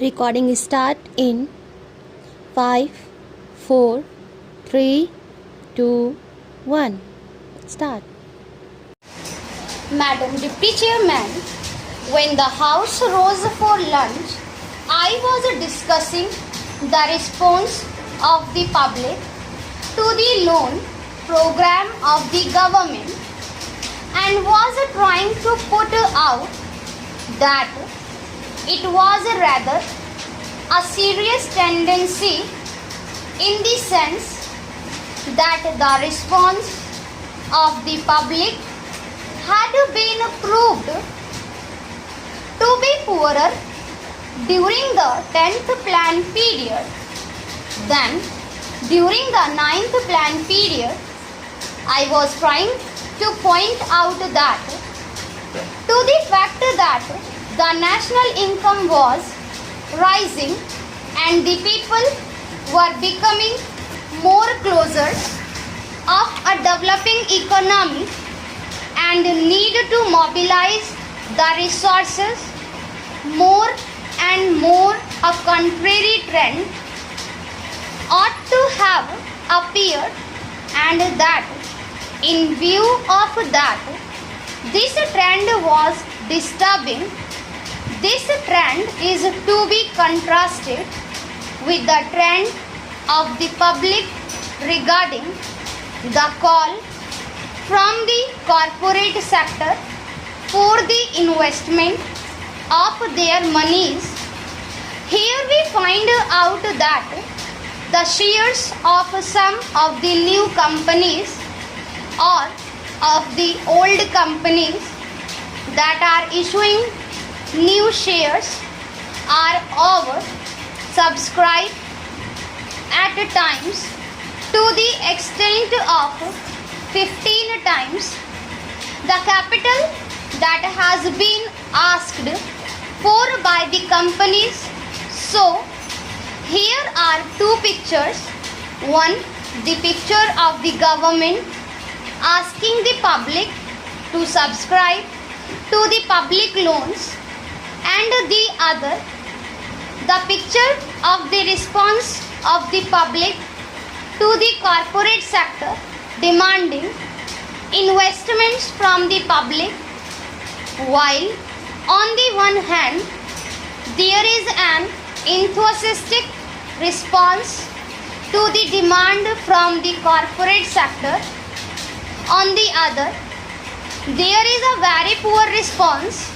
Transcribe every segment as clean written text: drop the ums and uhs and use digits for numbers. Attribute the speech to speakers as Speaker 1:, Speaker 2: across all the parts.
Speaker 1: Recording start in 5, 4, 3, 2, 1. Start.
Speaker 2: Madam Deputy Chairman, when the House rose for lunch, I was discussing the response of the public to the loan program of the government and was trying to put out that it was rather a serious tendency in the sense that the response of the public had been proved to be poorer during the 10th plan period than during the 9th plan period. I was trying to point out that to the fact that the national income was rising and the people were becoming more closer of a developing economy and need to mobilize the resources more and more, a contrary trend ought to have appeared, and that in view of that this trend was disturbing. This trend is to be contrasted with the trend of the public regarding the call from the corporate sector for the investment of their monies. Here we find out that the shares of some of the new companies or of the old companies that are issuing new shares are over subscribed at times to the extent of 15 times the capital that has been asked for by the companies. So here are two pictures. One, the picture of the government asking the public to subscribe to the public loans, and the other, the picture of the response of the public to the corporate sector demanding investments from the public. While on the one hand there is an enthusiastic response to the demand from the corporate sector, on the other there is a very poor response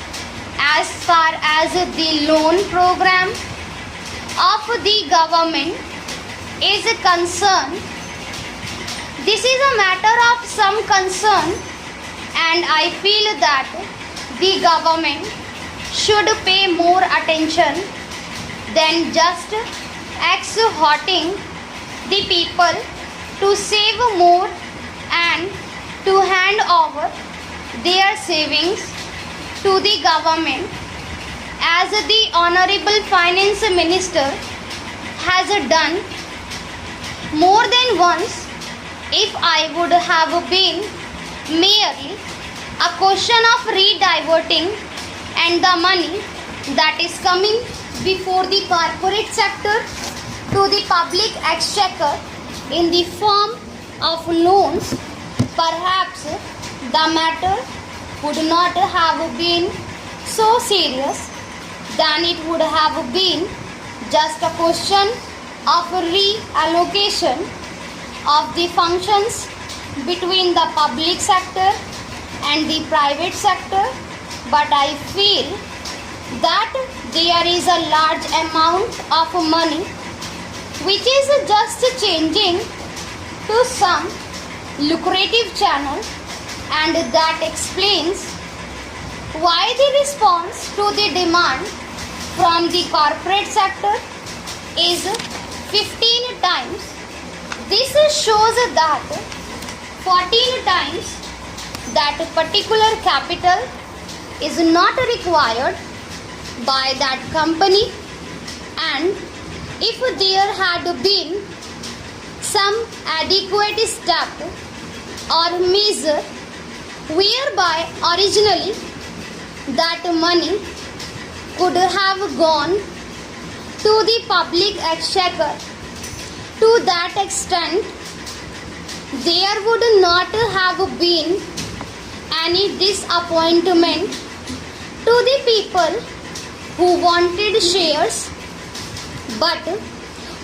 Speaker 2: as far as the loan program of the government is concerned. This is a matter of some concern, and I feel that the government should pay more attention than just exhorting the people to save more and to hand over their savings to the government, as the Honorable Finance Minister has done more than once. If I would have been merely a question of rediverting and the money that is coming before the corporate sector to the public exchequer in the form of loans, perhaps the matter would not have been so serious. Then it would have been just a question of reallocation of the functions between the public sector and the private sector. But I feel that there is a large amount of money which is just changing to some lucrative channel, and that explains why the response to the demand from the corporate sector is 15 times. This shows that 14 times that particular capital is not required by that company, and if there had been some adequate step or measure whereby originally that money could have gone to the public exchequer. To that extent, there would not have been any disappointment to the people who wanted shares, but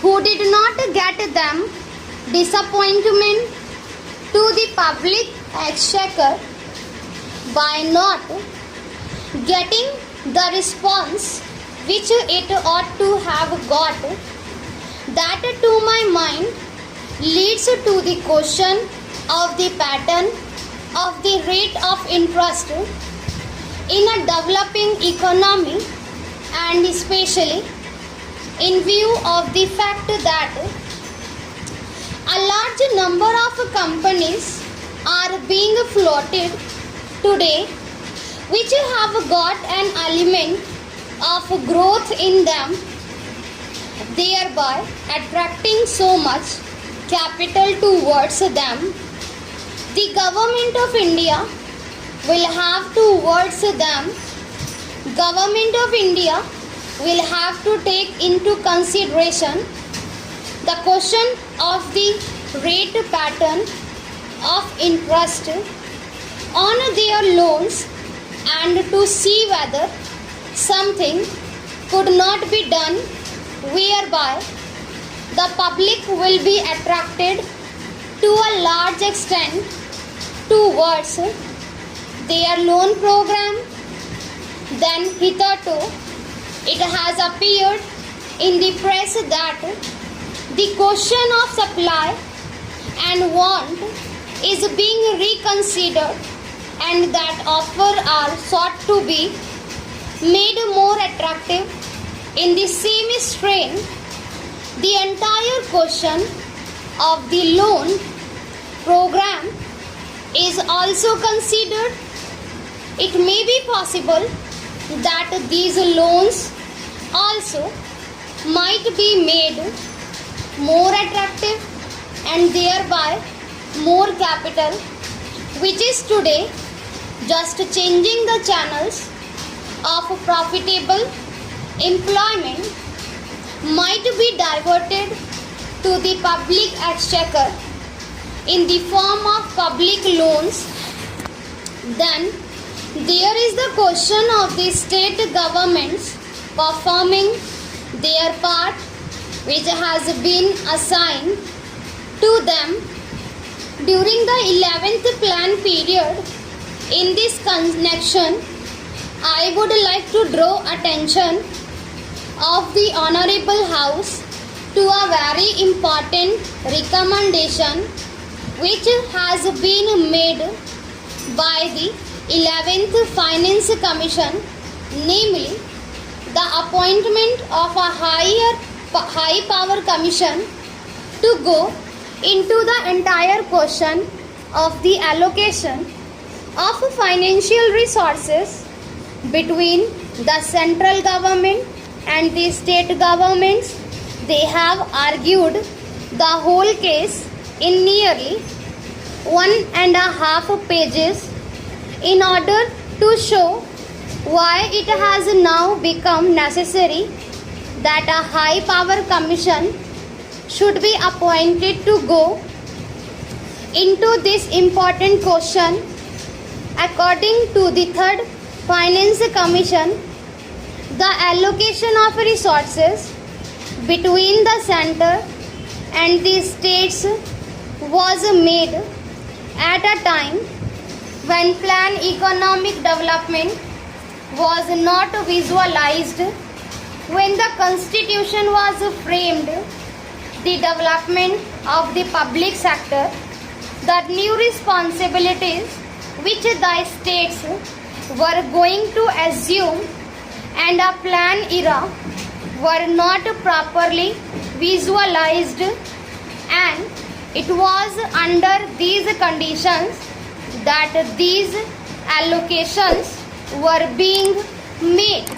Speaker 2: who did not get them, disappointment to the public exchequer by not getting the response which it ought to have got. That, to my mind, leads to the question of the pattern of the rate of interest in a developing economy, and especially in view of the fact that a large number of companies are being floated today which have got an element of growth in them, thereby attracting so much capital towards them. The government of India will have towards them, government of India will have to take into consideration the question of the rate pattern of interest on their loans and to see whether something could not be done whereby the public will be attracted to a large extent towards their loan program. Then hitherto it has appeared in the press that the question of supply and want is being reconsidered, and that offer are sought to be made more attractive. In the same strain, the entire question of the loan program is also considered. It may be possible that these loans also might be made more attractive and thereby more capital, which is today just changing the channels of profitable employment, might be diverted to the public exchequer in the form of public loans. Then there is the question of the state governments performing their part which has been assigned to them during the 11th plan period. In this connection, I would like to draw attention of the Honorable House to a very important recommendation which has been made by the 11th Finance Commission, namely the appointment of a high power commission to go into the entire question of the allocation of financial resources between the central government and the state governments. They have argued the whole case in nearly 1.5 pages in order to show why it has now become necessary that a high power commission should be appointed to go into this important question. According to the third Finance Commission, the allocation of resources between the center and the states was made at a time when planned economic development was not visualized. When the constitution was framed, the development of the public sector, the new responsibilities which the states were going to assume, and a plan era were not properly visualized, and it was under these conditions that these allocations were being made.